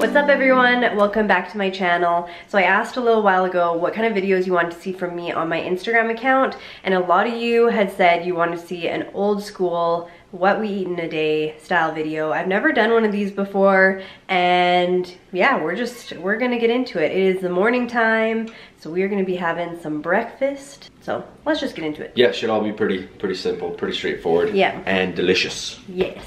What's up everyone? Welcome back to my channel. So I asked a little while ago what kind of videos you wanted to see from me on my Instagram account, and a lot of you had said you wanted to see an old school what we eat in a day style video. I've never done one of these before, and yeah, we're gonna get into it. It is the morning time, so we're gonna be having some breakfast. So let's just get into it. Yeah, it should all be pretty simple, pretty straightforward. Yeah. And delicious. Yes.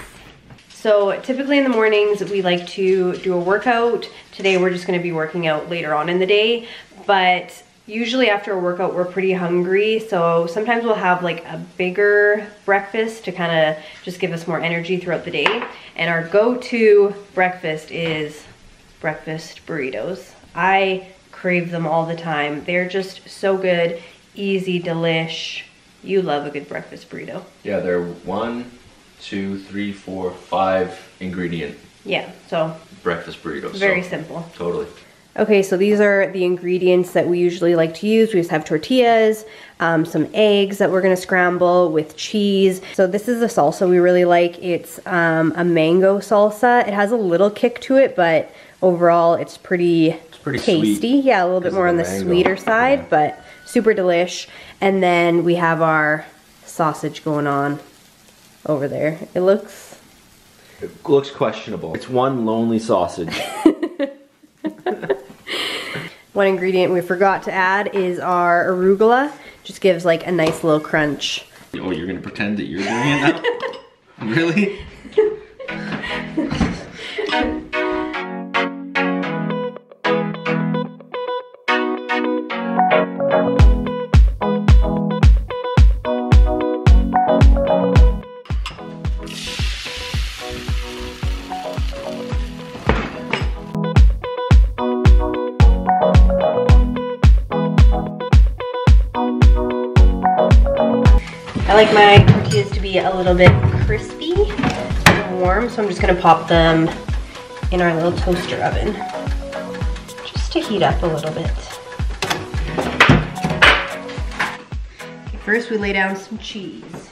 So typically in the mornings we like to do a workout. Today we're just gonna be working out later on in the day, but usually after a workout we're pretty hungry, so sometimes we'll have like a bigger breakfast to kind of just give us more energy throughout the day. And our go-to breakfast is breakfast burritos. I crave them all the time. They're just so good, easy, delish. You love a good breakfast burrito. Yeah, they're 1, 2, 3, 4, 5 ingredient. Yeah, so breakfast burritos. Very simple. Totally. Okay, so these are the ingredients that we usually like to use. We just have tortillas, some eggs that we're gonna scramble with cheese. So this is a salsa we really like. It's a mango salsa. It has a little kick to it, but overall it's pretty tasty. Sweet. Yeah, a little bit more on the sweeter side, yeah. But super delish. And then we have our sausage going on over there. It looks questionable. It's one lonely sausage. One ingredient we forgot to add is our arugula. Just gives like a nice little crunch. Oh, you're gonna pretend that you're doing it now? Really? I like my tortillas to be a little bit crispy and warm, so I'm just gonna pop them in our little toaster oven just to heat up a little bit. Okay, first we lay down some cheese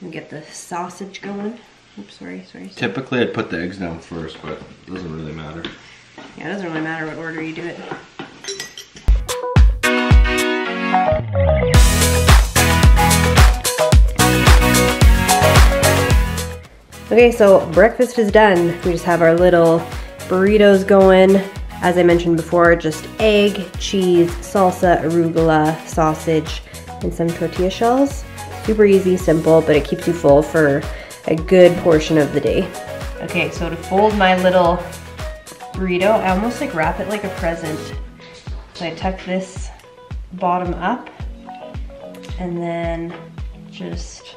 and get the sausage going. Oops, sorry. Typically I'd put the eggs down first, but it doesn't really matter. Yeah, it doesn't really matter what order you do it. Okay, so breakfast is done. We just have our little burritos going. As I mentioned before, just egg, cheese, salsa, arugula, sausage, and some tortilla shells. Super easy, simple, but it keeps you full for a good portion of the day. Okay, so to fold my little burrito, I almost like wrap it like a present. So I tuck this bottom up and then just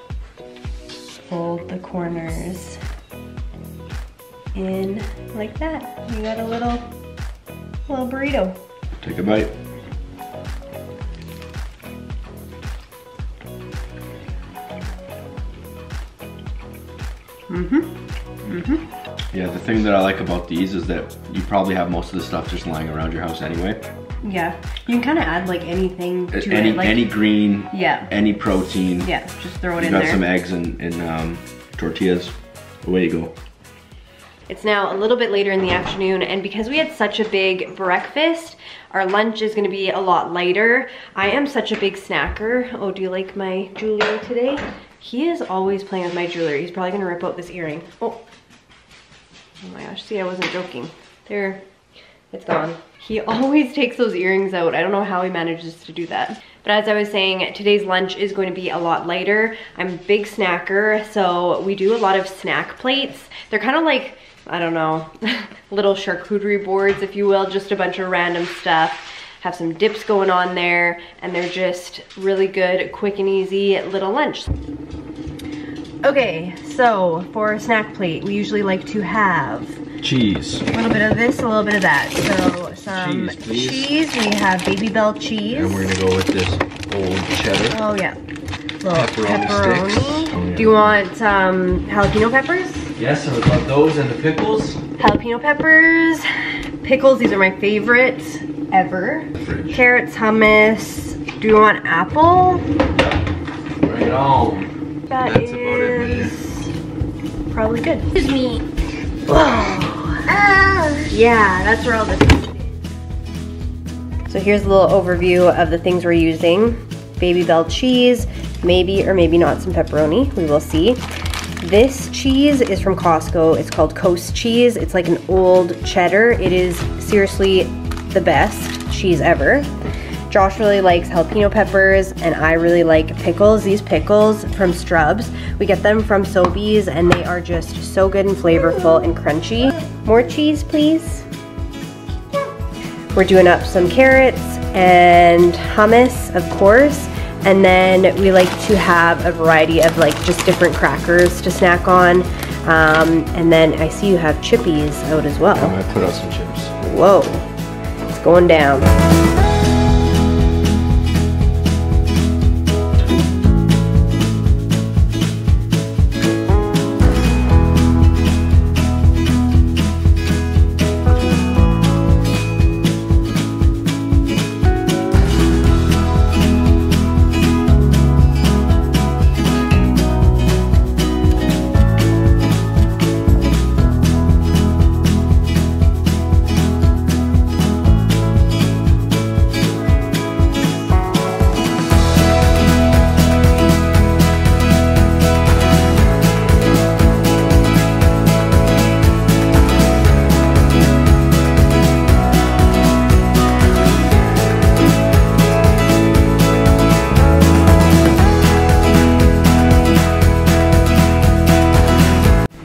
fold the corners in like that. You got a little burrito. Take a bite. Yeah, the thing that I like about these is that you probably have most of the stuff just lying around your house anyway. Yeah, you can kind of add like anything to any, it. Like, any green, yeah, any protein. Yeah, just throw it in there. there. You got some eggs and tortillas. Away you go. It's now a little bit later in the afternoon, and because we had such a big breakfast, our lunch is gonna be a lot lighter. I am such a big snacker. Oh, do you like my jewelry today? He is always playing with my jewelry. He's probably gonna rip out this earring. Oh my gosh, see, I wasn't joking. There, it's gone. He always takes those earrings out. I don't know how he manages to do that. But as I was saying, today's lunch is going to be a lot lighter. I'm a big snacker, so we do a lot of snack plates. They're kind of like, I don't know, little charcuterie boards, if you will, just a bunch of random stuff. Have some dips going on there, and they're just really good, quick and easy little lunch. Okay, so for a snack plate, we usually like to have cheese. A little bit of this, a little bit of that. So some cheese. We have Baby Bell cheese. And we're gonna go with this old cheddar. Oh yeah. Little pepperoni. Oh, yeah. Do you want jalapeno peppers? Yes, I would love those, and the pickles. Jalapeno peppers, pickles. These are my favorite ever. Carrots, hummus. Do you want apple? Bring it on. That's about it, probably good. Excuse me. Oh. Yeah, that's where all the food is. So here's a little overview of the things we're using. Baby Bell cheese, maybe or maybe not some pepperoni, we will see. This cheese is from Costco. It's called Coast cheese. It's like an old cheddar. It is seriously the best cheese ever. Josh really likes jalapeno peppers and I really like pickles. These pickles from Strubs, we get them from Sobeys and they are just so good and flavorful and crunchy. More cheese, please. We're doing up some carrots and hummus, of course. And then we like to have a variety of like just different crackers to snack on. And then I see you have chippies out as well. I'm gonna put out some chips. Whoa, it's going down.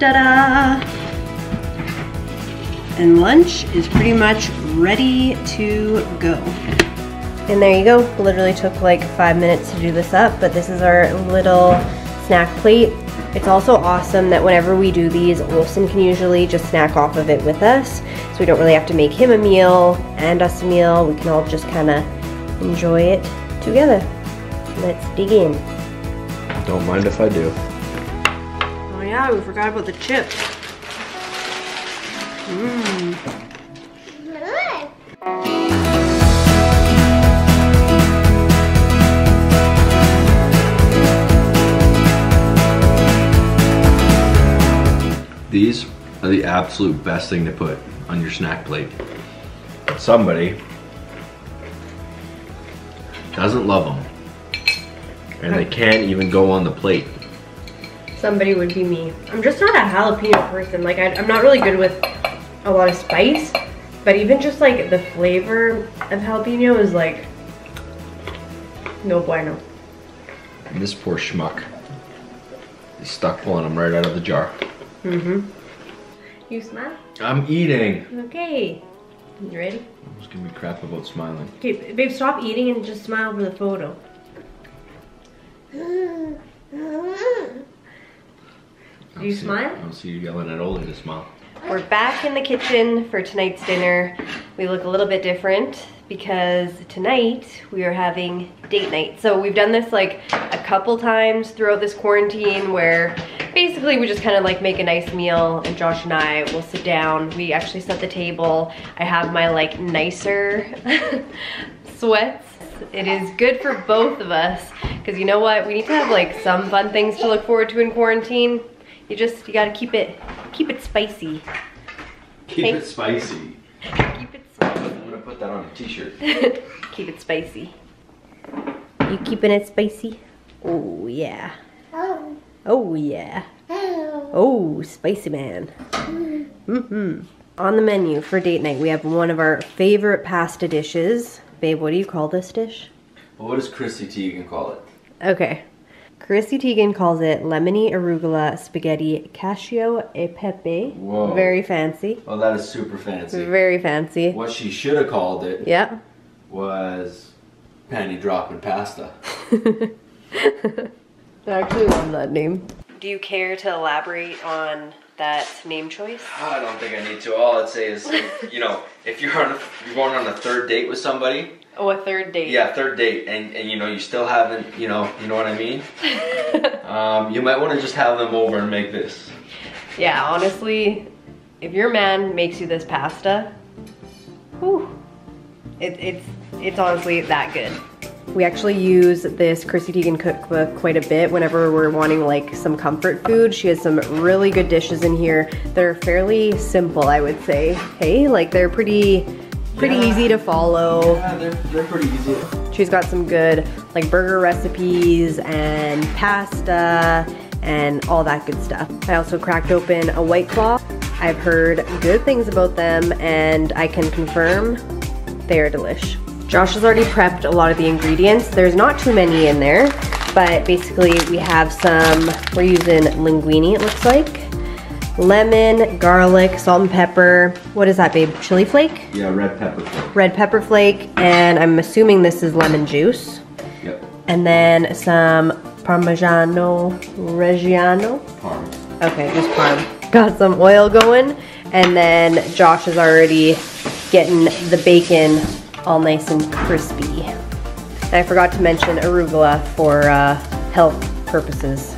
Ta-da! And lunch is pretty much ready to go. And there you go. Literally took like 5 minutes to do this up, but this is our little snack plate. It's also awesome that whenever we do these, Olsen can usually just snack off of it with us. So we don't really have to make him a meal and us a meal. We can all just kind of enjoy it together. Let's dig in. Don't mind if I do. Oh yeah, we forgot about the chips. These are the absolute best thing to put on your snack plate. Somebody doesn't love them, and they can't even go on the plate. Somebody would be me. I'm just not a jalapeno person. Like I'm not really good with a lot of spice, but even just like the flavor of jalapeno is like no bueno. And this poor schmuck, he's stuck pulling them right out of the jar. You smile? I'm eating. Okay. You ready? I was giving me crap about smiling. Okay, babe, stop eating and just smile for the photo. Do you smile? I don't see you yelling at Oli to smile. We're back in the kitchen for tonight's dinner. We look a little bit different because tonight we are having date night. So we've done this like a couple times throughout this quarantine where basically we just kind of like make a nice meal and Josh and I will sit down. We actually set the table. I have my like nicer sweats. It is good for both of us because you know what? We need to have like some fun things to look forward to in quarantine. You gotta keep it spicy. Keep it spicy. Keep it spicy. I'm gonna put that on a t-shirt. Keep it spicy. You keeping it spicy? Oh yeah. Oh yeah. Oh, spicy man. On the menu for date night, we have one of our favorite pasta dishes. Babe, what do you call this dish? Well, what does Chrissy Teigen call it? Okay. Chrissy Teigen calls it lemony arugula spaghetti cacio e pepe. Whoa. Very fancy. Oh, that is super fancy. Very fancy. What she should have called it was panty dropping pasta. I actually love that name. Do you care to elaborate on that name choice? I don't think I need to. All I'd say is, you know, if you're going on a third date with somebody. Oh, a third date. Yeah, third date, and you know, you still haven't, you know what I mean? You might want to just have them over and make this. Yeah, honestly, if your man makes you this pasta, whew, it's honestly that good. We actually use this Chrissy Teigen cookbook quite a bit whenever we're wanting like some comfort food. She has some really good dishes in here. They're fairly simple, I would say. Hey, like they're pretty easy to follow. Yeah, they're pretty easy. She's got some good like burger recipes and pasta and all that good stuff. I also cracked open a White Claw. I've heard good things about them and I can confirm they are delish. Josh has already prepped a lot of the ingredients. There's not too many in there, but basically we have some, we're using linguine it looks like. Lemon, garlic, salt and pepper. What is that, babe? Chili flake? Yeah, red pepper flake. Red pepper flake, and I'm assuming this is lemon juice. Yep. And then some Parmigiano Reggiano. Parm. Okay, just parm. Got some oil going, and then Josh is already getting the bacon all nice and crispy. And I forgot to mention arugula for health purposes.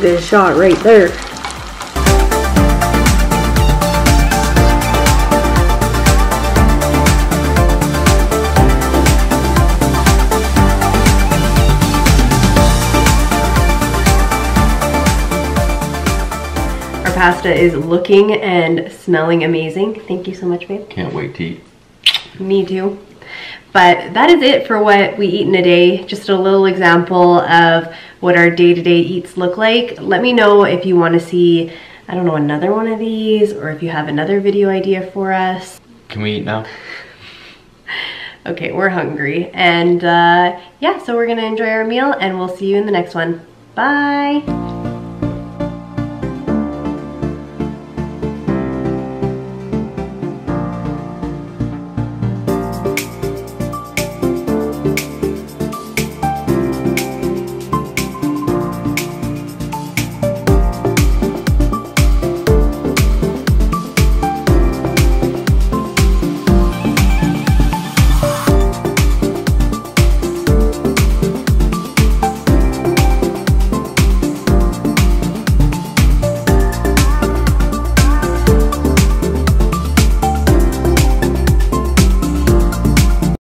Good shot right there. Our pasta is looking and smelling amazing. Thank you so much, babe. Can't wait to eat. Me too. But that is it for what we eat in a day. Just a little example of what our day-to-day eats look like. Let me know if you want to see, I don't know, another one of these, or if you have another video idea for us. Can we eat now? Okay, we're hungry. And yeah, so we're gonna enjoy our meal and we'll see you in the next one. Bye.